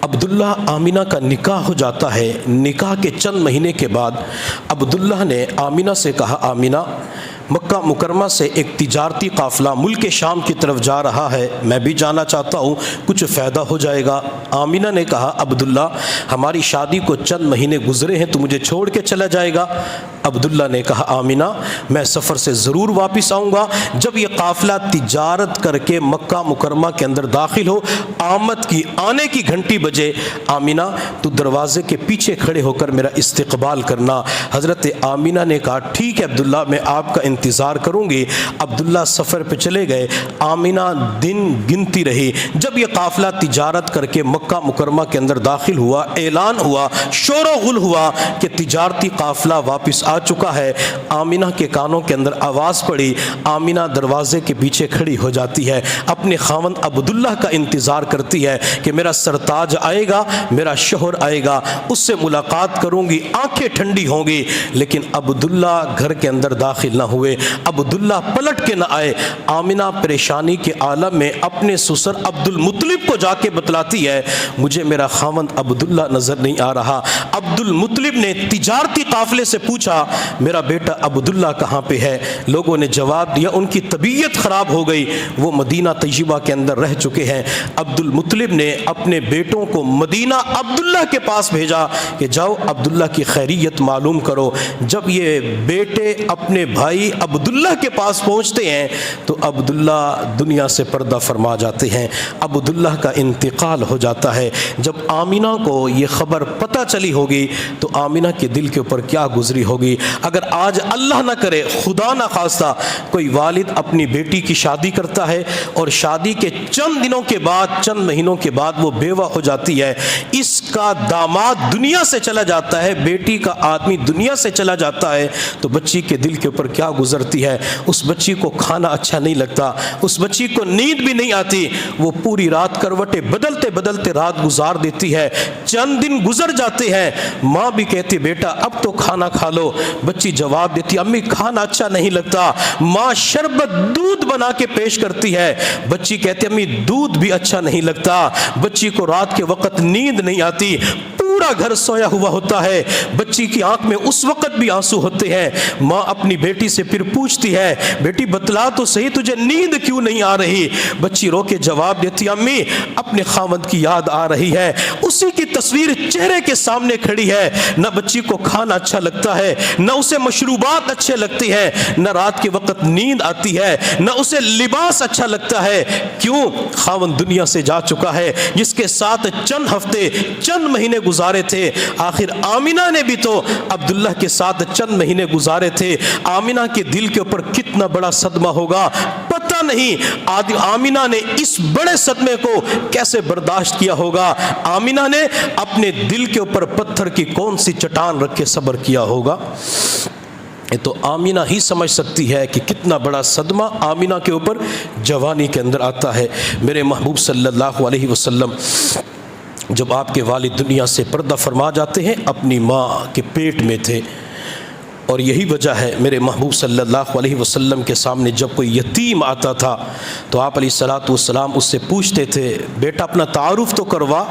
عبداللہ آمینہ کا نکاح ہو جاتا ہے۔ نکاح کے چند مہینے کے بعد عبداللہ نے آمینہ سے کہا، آمینہ مکہ مکرمہ سے ایک تجارتی قافلہ ملک شام کی طرف جا رہا ہے، میں بھی جانا چاہتا ہوں، کچھ فائدہ ہو جائے گا۔ آمینہ نے کہا، عبداللہ ہماری شادی کو چند مہینے گزرے ہیں، تو مجھے چھوڑ کے چلا جائے گا؟ عبداللہ نے کہا، آمینہ میں سفر سے ضرور واپس آؤں گا، جب یہ قافلہ تجارت کر کے مکہ مکرمہ کے اندر داخل ہو، آمد کی آنے کی گھنٹی بجے، آمینہ تو دروازے کے پیچھے کھڑے ہو کر میرا استقبال کرنا۔ حضرت آمینہ نے کہا، ٹھیک ہے عبداللہ، میں آپ کا انتظار کروں گی۔ عبداللہ سفر پہ چلے گئے، آمینہ دن گنتی رہی۔ جب یہ قافلہ تجارت کر کے مکہ مکرمہ کے اندر داخل ہوا، اعلان ہوا، شور و غل ہوا کہ تجارتی قافلہ واپس آ چکا ہے، آمینہ کے کانوں کے اندر آواز پڑی۔ آمینہ دروازے کے پیچھے کھڑی ہو جاتی ہے، اپنے خاوند عبداللہ کا انتظار کرتی ہے کہ میرا سرتاج آئے گا، میرا شوہر آئے گا، اس سے ملاقات کروں گی، آنکھیں ٹھنڈی ہوں گی۔ لیکن عبداللہ گھر کے اندر داخل نہ ہوئے، عبداللہ پلٹ کے نہ آئے۔ آمینہ پریشانی کے عالم میں اپنے سسر عبد المطلب کو جا کے بتلاتی ہے، مجھے میرا خاوند عبداللہ نظر نہیں آ رہا۔ عبد المطلب نے تجارتی قافلے سے پوچھا، میرا بیٹا عبداللہ کہاں پہ ہے؟ لوگوں نے جواب دیا، ان کی طبیعت خراب ہو گئی، وہ مدینہ طیبہ کے اندر رہ چکے ہیں۔ عبد المطلب نے اپنے بیٹوں کو مدینہ عبداللہ کے پاس بھیجا کہ جاؤ عبداللہ کی خیریت معلوم کرو۔ جب یہ بیٹے اپنے بھائی عبداللہ کے پاس پہنچتے ہیں تو عبداللہ دنیا سے پردہ فرما جاتے ہیں، عبداللہ کا انتقال ہو جاتا ہے۔ جب آمینہ کو یہ خبر پتہ چلی ہوگی تو آمینہ کے دل کے اوپر کیا گزری ہوگی۔ اگر آج اللہ نہ کرے، خدا نہ خواستہ، کوئی والد اپنی بیٹی کی شادی کرتا ہے اور شادی کے چند دنوں کے بعد، چند مہینوں کے بعد وہ بیوہ ہو جاتی ہے، اس کا داماد دنیا سے چلا جاتا ہے، بیٹی کا آدمی دنیا سے چلا جاتا ہے، تو بچی کے دل کے اوپر کیا گزرتی ہے؟ اس بچی کو کھانا اچھا نہیں لگتا، اس بچی کو نیند بھی نہیں آتی، وہ پوری رات کروٹیں بدلتے بدلتے رات گزار دیتی ہے۔ چند دن گزر جاتے ہیں، ماں بھی کہتی بیٹا اب تو کھانا کھا لو، بچی جواب دیتی امی کھانا اچھا نہیں لگتا۔ ماں شربت دودھ بنا کے پیش کرتی ہے، بچی کہتی امی دودھ بھی اچھا نہیں لگتا۔ بچی کو رات کے وقت نیند نہیں آتی، پورا گھر سویا ہوا ہوتا ہے، بچی کی آنکھ میں اس وقت بھی آنسو ہوتے ہیں۔ ماں اپنی بیٹی سے پھر پوچھتی ہے، بیٹی بتلا تو صحیح تجھے نیند کیوں نہیں آ رہی؟ بچی رو کے جواب دیتی امی اپنے خاوند کی یاد آ رہی ہے، اسی کی تصویر چہرے کے سامنے کھڑی ہے، نہ بچی کو کھانا اچھا لگتا ہے، نہ اسے مشروبات اچھے لگتے ہیں، نہ رات کے وقت نیند آتی ہے، نہ اسے لباس اچھا لگتا ہے۔ کیوں؟ خاوند دنیا سے جا چکا ہے، جس کے ساتھ چند ہفتے، چند مہینے گزارے تھے۔ آخر آمینہ نے بھی تو عبداللہ کے ساتھ چند مہینے گزارے تھے۔ آمینہ کے دل کے اوپر کتنا بڑا صدمہ ہوگا پتہ نہیں۔ آمینہ نے اس بڑے صدمے کو کیسے برداشت کیا ہوگا؟ آمینہ نے اپنے دل کے اوپر پتھر کی کون سی چٹان رکھ کے صبر کیا ہوگا؟ تو آمینہ ہی سمجھ سکتی ہے کہ کتنا بڑا صدمہ آمینہ کے اوپر جوانی کے اندر آتا ہے۔ میرے محبوب صلی اللہ علیہ وسلم جب آپ کے والد دنیا سے پردہ فرما جاتے ہیں، اپنی ماں کے پیٹ میں تھے، اور یہی وجہ ہے میرے محبوب صلی اللہ علیہ وسلم کے سامنے جب کوئی یتیم آتا تھا تو آپ علیہ الصلوۃ والسلام اس سے پوچھتے تھے، بیٹا اپنا تعارف تو کروا،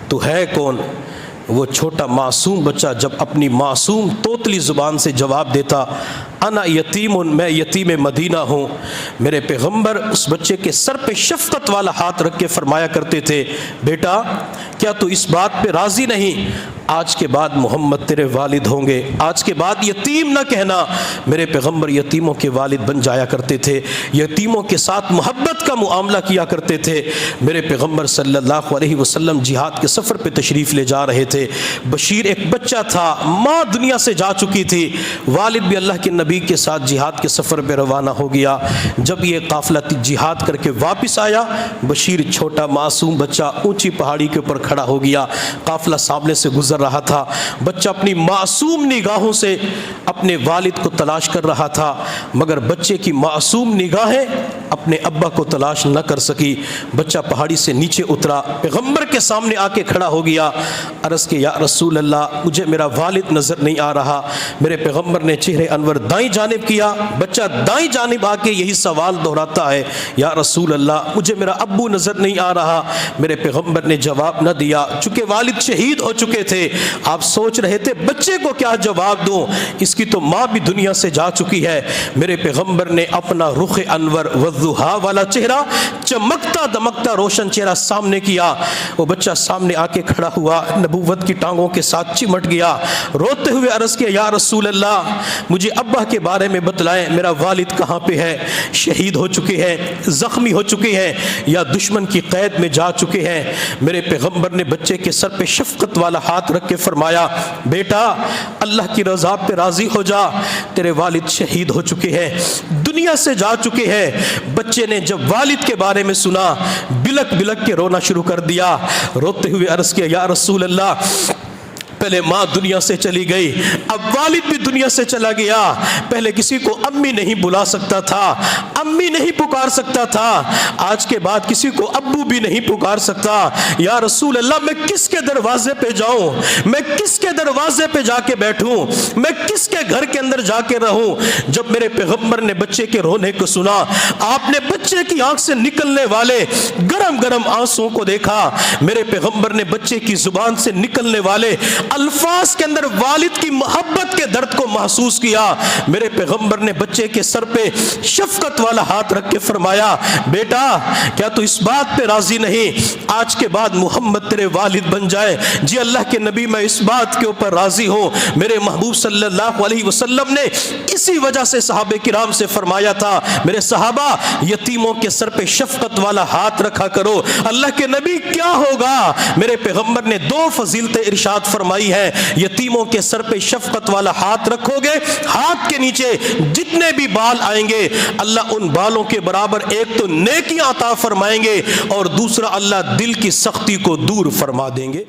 تو ہے کون؟ وہ چھوٹا معصوم بچہ جب اپنی معصوم توتلی زبان سے جواب دیتا، انا یتیم، میں یتیم مدینہ ہوں، میرے پیغمبر اس بچے کے سر پہ شفقت والا ہاتھ رکھ کے فرمایا کرتے تھے، بیٹا کیا تو اس بات پہ راضی نہیں؟ آج کے بعد محمد تیرے والد ہوں گے، آج کے بعد یتیم نہ کہنا۔ میرے پیغمبر یتیموں کے والد بن جایا کرتے تھے، یتیموں کے ساتھ محبت کا معاملہ کیا کرتے تھے۔ میرے پیغمبر صلی اللہ علیہ وسلم جہاد کے سفر پہ تشریف لے جا رہے تھے، بشیر ایک بچہ تھا، ماں دنیا سے جا چکی تھی، والد بھی اللہ کے نبی کے ساتھ جہاد کے سفر پہ روانہ ہو گیا۔ جب یہ قافلہ جہاد کر کے واپس آیا، بشیر چھوٹا معصوم بچہ اونچی پہاڑی کے اوپر کھڑا ہو گیا، قافلہ سامنے سے گزر رہا تھا، بچہ اپنی معصوم نگاہوں سے اپنے والد کو تلاش کر رہا تھا، مگر بچے کی معصوم نگاہیں اپنے ابا کو تلاش نہ کر سکی۔ بچہ پہاڑی سے نیچے اترا، پیغمبر کے سامنے آ کے کھڑا ہو گیا، عرض کہ یا رسول اللہ مجھے میرا والد نظر نہیں آ رہا۔ میرے پیغمبر نے چہرے انور دائیں جانب کیا، بچہ دائیں جانب آ کے یہی سوال دہراتا ہے، یا رسول اللہ مجھے میرا ابو نظر نہیں آ رہا۔ میرے پیغمبر نے جواب نہ دیا، چونکہ والد شہید ہو چکے تھے۔ آپ سوچ رہے تھے بچے کو کیا جواب دوں، اس کی تو ماں بھی دنیا سے جا چکی ہے۔ میرے پیغمبر نے اپنا رخ انور والضحیٰ والا چہرہ، چمکتا دمکتا روشن چہرہ سامنے کیا۔ وہ بچہ سامنے آ کے کھڑا ہوا، نبوت کی ٹانگوں کے ساتھ چمٹ گیا، روتے ہوئے عرض کیا یا رسول اللہ مجھے ابا کے بارے میں بتلائیں، میرا والد کہاں پہ ہے؟ شہید ہو چکے ہیں، زخمی ہو چکے ہیں، یا دشمن کی قید میں جا چکے ہیں۔ میرے پیغمبر نے بچے کے سر پہ شفقت والا ہاتھ رکھ کے فرمایا، بیٹا اللہ کی رضا پہ راضی ہو جا، تیرے والد شہید ہو چکے ہیں، دنیا سے جا چکے ہیں۔ بچے نے جب والد کے بارے میں سنا، بلک بلک کے رونا شروع کر دیا، روتے ہوئے عرض کیا یا رسول اللہ پہلے ماں دنیا سے چلی گئی، اب والد بھی دنیا سے چلا گیا۔ پہلے کسی کو امی نہیں بلا سکتا تھا، امی نہیں پکار سکتا تھا، آج کے بعد کسی کو ابو بھی نہیں پکار سکتا۔ یا رسول اللہ میں کس کے دروازے پہ جاؤں، میں کس کے دروازے پہ جا کے بیٹھوں، میں کس کے گھر کے اندر جا کے رہوں؟ جب میرے پیغمبر نے بچے کے رونے کو سنا، آپ نے بچے کی آنکھ سے نکلنے والے گرم گرم آنسوں کو دیکھا۔ میرے پیغمبر نے بچے کی زبان سے نکلنے والے الفاظ کے اندر والد کی محبت کے درد کو محسوس کیا۔ میرے پیغمبر نے بچے کے سر پہ شفقت والا ہاتھ رکھ کے فرمایا، بیٹا کیا تو اس بات پہ راضی نہیں آج کے بعد محمد تیرے والد بن جائے؟ جی اللہ کے نبی میں اس بات کے اوپر راضی ہوں۔ میرے محبوب صلی اللہ علیہ وسلم نے اسی وجہ سے صحابہ کرام سے فرمایا تھا، میرے صحابہ یتیموں کے سر پہ شفقت والا ہاتھ رکھا کرو۔ اللہ کے نبی کیا ہوگا؟ میرے پیغمبر نے دو فضیلتیں ارشاد فرمائی ہے، یتیموں کے سر پہ شفقت والا ہاتھ رکھو گے، ہاتھ کے نیچے جتنے بھی بال آئیں گے اللہ ان بالوں کے برابر ایک تو نیکیاں عطا فرمائیں گے، اور دوسرا اللہ دل کی سختی کو دور فرما دیں گے۔